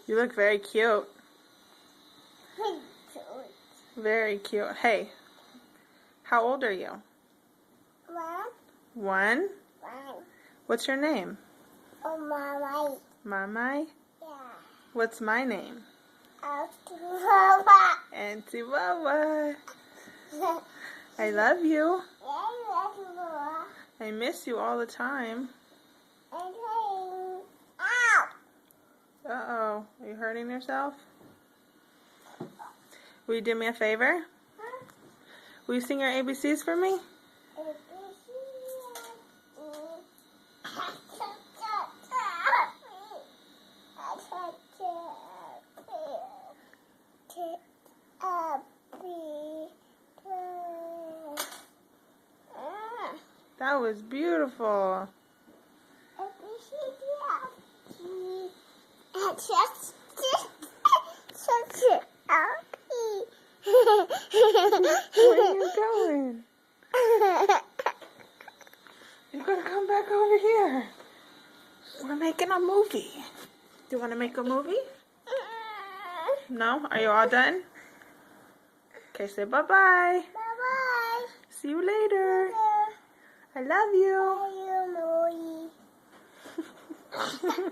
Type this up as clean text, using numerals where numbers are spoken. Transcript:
You look very cute. Very cute. Hey, how old are you? 1. 1? 1. What's your name? Oh, Mama. Mamai? Yeah. What's my name? Mama. Auntie Wawa. I love you. I miss you all the time. Uh-oh. Are you hurting yourself? Will you do me a favor? Will you sing your ABCs for me? That was beautiful. Where are you going? You gotta come back over here. We're making a movie. Do you want to make a movie? No? Are you all done? Okay, say bye-bye. Bye-bye. See you later. I love you. Bye, Molly.